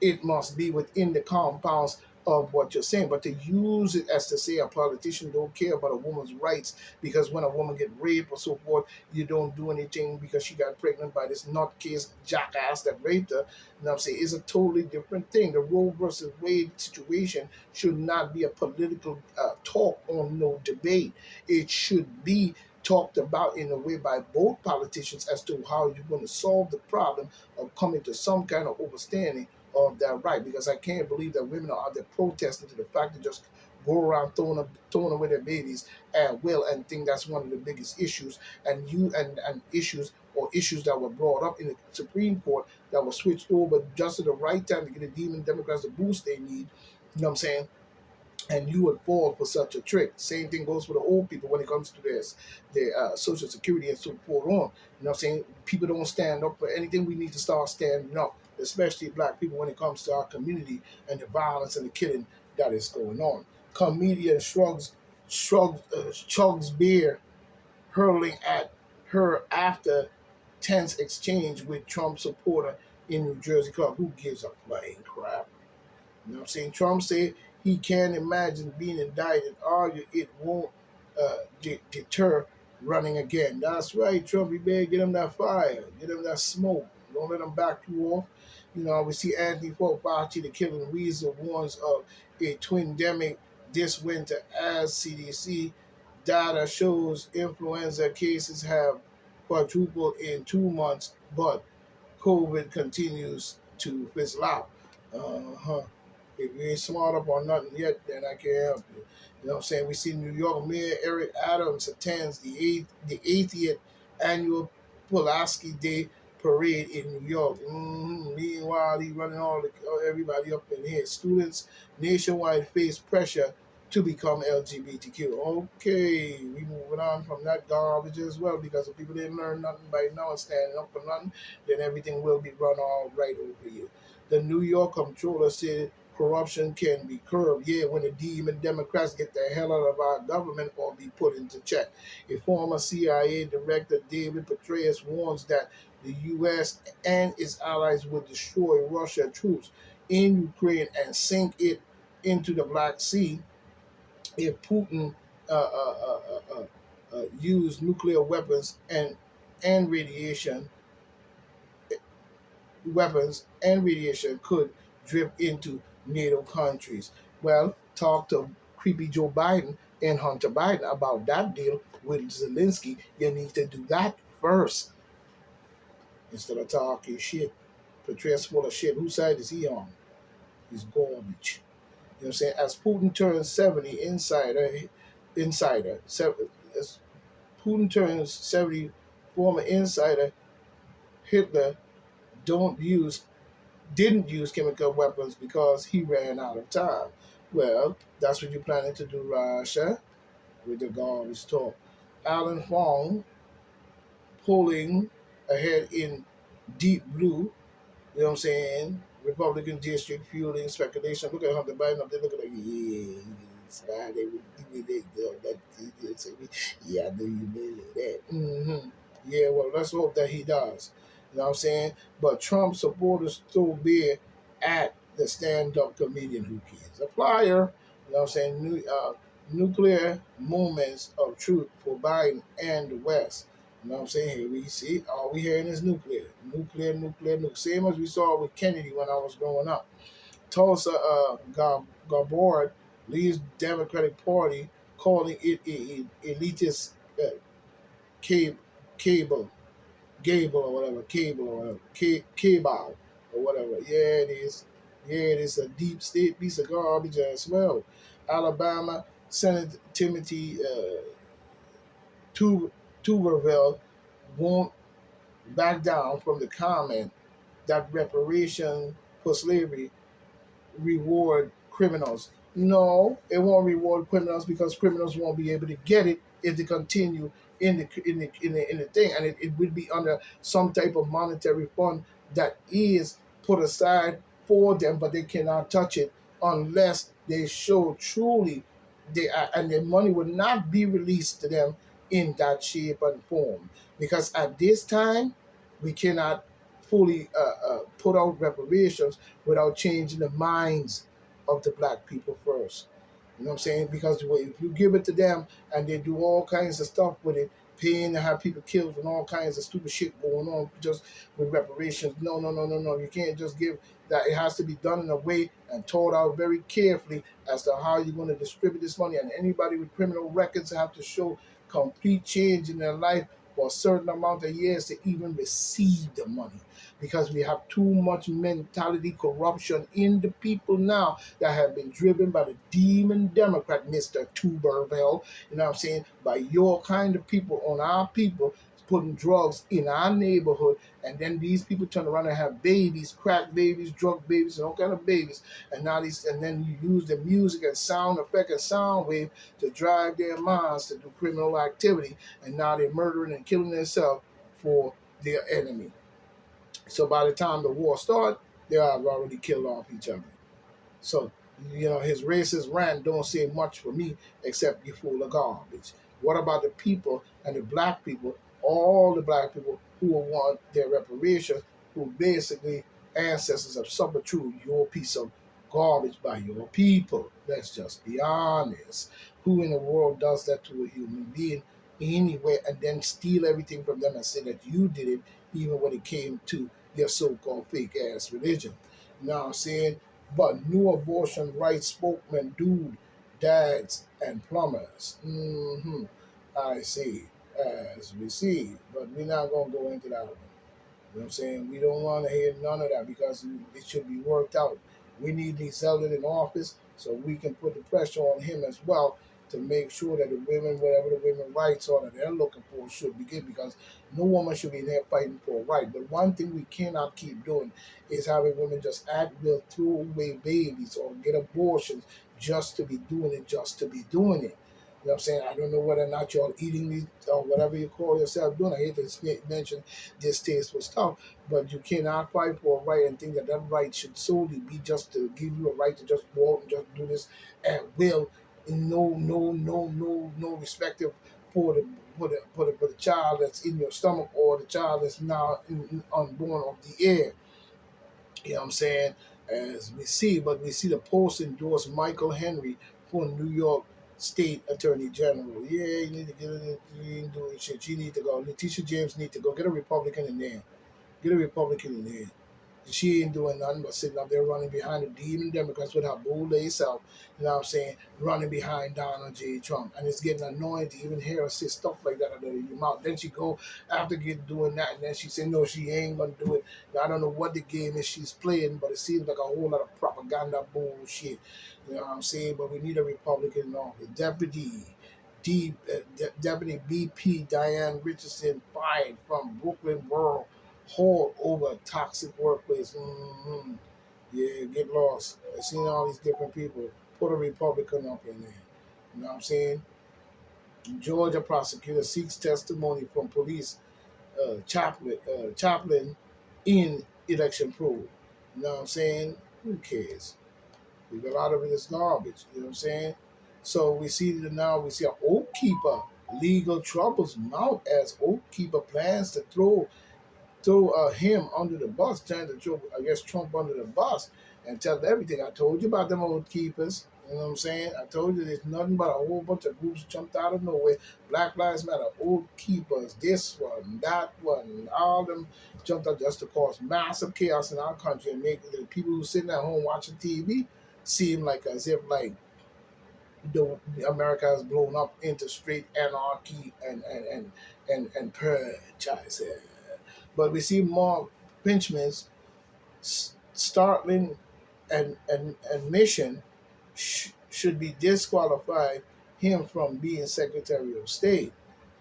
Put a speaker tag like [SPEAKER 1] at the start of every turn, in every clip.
[SPEAKER 1] it must be within the compounds of what you're saying. But to use it as to say a politician don't care about a woman's rights because when a woman get raped or so forth, you don't do anything because she got pregnant by this nutcase jackass that raped her. You know what I'm saying? It's a totally different thing. The Roe versus Wade situation should not be a political talk on no debate. It should be talked about in a way by both politicians as to how you're going to solve the problem of coming to some kind of understanding of that right. Because I can't believe that women are out there protesting to the fact that just go around throwing away their babies at will and think that's one of the biggest issues. And issues or issues that were brought up in the Supreme Court that were switched over just at the right time to get the demon Democrats the boost they need. You know what I'm saying? And you would fall for such a trick. Same thing goes for the old people when it comes to their Social Security and so forth on. You know what I'm saying? People don't stand up for anything. We need to start standing up, especially black people when it comes to our community and the violence and the killing that is going on. Comedian chugs beer, hurling at her after tense exchange with Trump supporter in New Jersey club. Who gives a flying crap? You know what I'm saying? Trump said he can't imagine being indicted, argue it won't deter running again. That's right, Trump. You better get him that fire, get him that smoke. Don't let him back you off. You know, we see Anthony Fauci, the killing weasel, warns of a twin-demic this winter as CDC data shows influenza cases have quadrupled in 2 months, but COVID continues to fizzle out. Uh-huh. If you ain't smart up on nothing yet, then I can't help you. You know what I'm saying? We see New York Mayor Eric Adams attends the 80th annual Pulaski Day parade in New York. Meanwhile, he running everybody up in here. Students nationwide face pressure to become LGBTQ. Okay, we moving on from that garbage as well because if people didn't learn nothing by now and standing up for nothing, then everything will be run all right over you. The New York comptroller said corruption can be curbed. Yeah, when the demon Democrats get the hell out of our government or be put into check. A former CIA director, David Petraeus, warns that the U.S. and its allies will destroy Russian troops in Ukraine and sink it into the Black Sea if Putin used nuclear weapons and radiation could drift into NATO countries. Well, talk to creepy Joe Biden and Hunter Biden about that deal with Zelensky. You need to do that first instead of talking shit. Petraeus full of shit. Whose side is he on? He's garbage. You know what I'm saying? As Putin turns 70, as Putin turns 70, former insider Hitler don't use didn't use chemical weapons because he ran out of time. Well, that's what you're planning to do, Russia, with the garbage talk. Alan Fong pulling ahead in deep blue, you know what I'm saying? Republican district fueling speculation. Look at Hunter Biden up there looking like, yeah, they would do that. Yeah, I know you know that. Yeah, well, let's hope that he does. You know what I'm saying? But Trump supporters throw beer at the stand-up comedian who cares. A flyer, you know what I'm saying? Nuclear moments of truth for Biden and the West. You know what I'm saying? Here we see all we hearing is nuclear. Same as we saw with Kennedy when I was growing up. Tulsa Gabbard leads Democratic Party, calling it elitist cable, cable, Gable or whatever, cable or whatever, cable or whatever. Yeah, it is. Yeah, it is a deep state piece of garbage as well. Alabama Senator Timothy Tuberville won't back down from the comment that reparation for slavery reward criminals. No, it won't reward criminals because criminals won't be able to get it if they continue in the thing, and it would be under some type of monetary fund that is put aside for them, but they cannot touch it unless they show truly they are, and their money would not be released to them in that shape and form because at this time we cannot fully put out reparations without changing the minds of the black people first. You know what I'm saying? Because if you give it to them and they do all kinds of stuff with it, paying to have people killed and all kinds of stupid shit going on just with reparations. No, no, no, no, no. You can't just give that. It has to be done in a way and thought out very carefully as to how you're going to distribute this money. And anybody with criminal records have to show complete change in their life for a certain amount of years to even receive the money. Because we have too much mentality corruption in the people now that have been driven by the demon Democrat, Mr. Tuberville, you know what I'm saying, by your kind of people on our people, putting drugs in our neighborhood, and then these people turn around and have babies, crack babies, drug babies, and all kind of babies, and now these, and then you use the music and sound effect and sound wave to drive their minds to do criminal activity, and now they're murdering and killing themselves for their enemy. So by the time the war starts, they have already killed off each other. So, his racist rant don't say much for me except you full of garbage. What about the people and the black people, all the black people who will want their reparations, who basically ancestors have suffered through your piece of garbage by your people? Let's just be honest. Who in the world does that to a human being anyway and then steal everything from them and say that you did it, even when it came to your so-called fake ass religion? You know what I'm saying? But new abortion rights spokesman, dude, dads, and plumbers. I see, as we see. But we're not going to go into that one. You know what I'm saying? We don't want to hear none of that because it should be worked out. We need these Zeldin in office so we can put the pressure on him as well to make sure that the women, whatever the women rights are that they're looking for, should be given, because no woman should be there fighting for a right. But one thing we cannot keep doing is having women just at will throw away babies or get abortions just to be doing it, just to be doing it. You know what I'm saying? I don't know whether or not y'all eating these or whatever you call yourself doing. I hate to mention distasteful stuff, but you cannot fight for a right and think that that right should solely be just to give you a right to just go out and just do this at will, no respective for the child that's in your stomach or the child that's now unborn of the air. You know what I'm saying? As we see, but we see the Post endorse Michael Henry for New York State Attorney General. Yeah, you need to get it. You ain't doing shit. You need to go. Letitia James need to go. Get a Republican in there. Get a Republican in there. She ain't doing nothing but sitting up there running behind the demon Democrats with her bull self, you know what I'm saying, running behind Donald J. Trump. And it's getting annoying to even hear her say stuff like that out of your mouth. Then she go after doing that, and then she say, no, she ain't going to do it. Now, I don't know what the game is she's playing, but it seems like a whole lot of propaganda bullshit. You know what I'm saying? But we need a Republican in office. Deputy BP Diane Richardson fired from Brooklyn Borough Hall over a toxic workplace. Yeah, get lost. I've seen all these different people. Put a Republican up in there. You know what I'm saying? Georgia prosecutor seeks testimony from police chaplain in election probe. You know what I'm saying? Who cares? A lot of it is garbage. You know what I'm saying? So we see that now we see an Oath Keeper legal troubles mount as Oath Keeper plans to throw him under the bus, trying to throw, I guess, Trump under the bus and tell everything. I told you about them Oath Keepers. You know what I'm saying? I told you there's nothing but a whole bunch of groups jumped out of nowhere. Black Lives Matter, Oath Keepers, this one, that one, all them jumped out just to cause massive chaos in our country and make the people who sitting at home watching TV seem like as if like the America has blown up into straight anarchy and purge. I said. But we see more Pinchman's startling and admission should be disqualified him from being Secretary of State.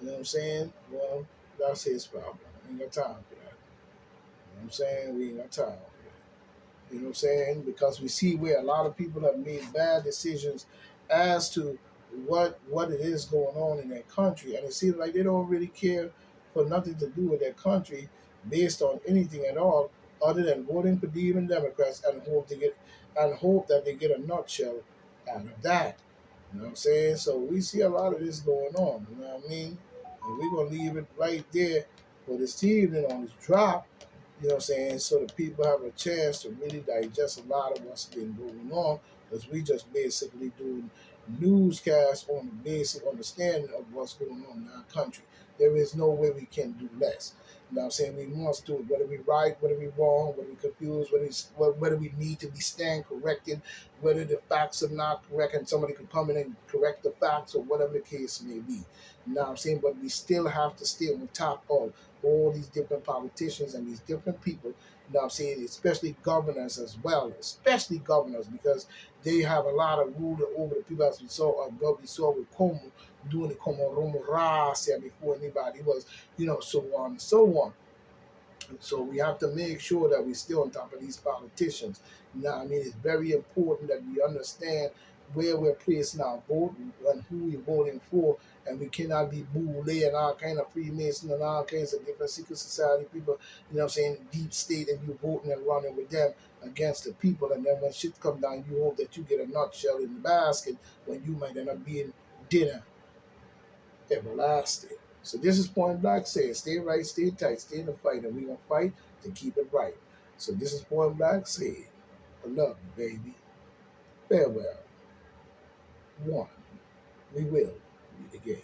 [SPEAKER 1] You know what I'm saying? Well, that's his problem. We ain't got time for that. You know what I'm saying? We ain't got time for that. You know what I'm saying? Because we see where a lot of people have made bad decisions as to what it is going on in their country, and it seems like they don't really care for nothing to do with their country based on anything at all other than voting for demon Democrats and hope that they get a nutshell out of that. You know what I'm saying? So we see a lot of this going on, you know what I mean? And we're gonna leave it right there for this evening on this drop. You know what I'm saying? So the people have a chance to really digest a lot of what's been going on, because we just basically doing newscasts on the basic understanding of what's going on in our country. There is no way we can do less. You know what I'm saying? We must do it, whether we right, whether we wrong, whether we confused, whether we need to be stand corrected, whether the facts are not correct and somebody could come in and correct the facts, or whatever the case may be. You know what I'm saying? But we still have to stay on top of all these different politicians and these different people, you know what I'm saying, especially governors as well, especially governors, because they have a lot of rule over the people, as we saw, what we saw with Como, doing the Como Romo Racia before anybody was, so on and so on. So we have to make sure that we stay on top of these politicians. You know what I mean? It's very important that we understand where we're placing our vote and who we're voting for. And we cannot be Boule and all kind of Freemason and all kinds of different secret society people, deep state, and you voting and running with them against the people. And then when shit come down, you hope that you get a nutshell in the basket when you might end up being dinner everlasting. So this is Point Black saying, stay right, stay tight, stay in the fight, and we're going to fight to keep it right. So this is Point Black saying, I love you, baby. Farewell. One, we will meet again.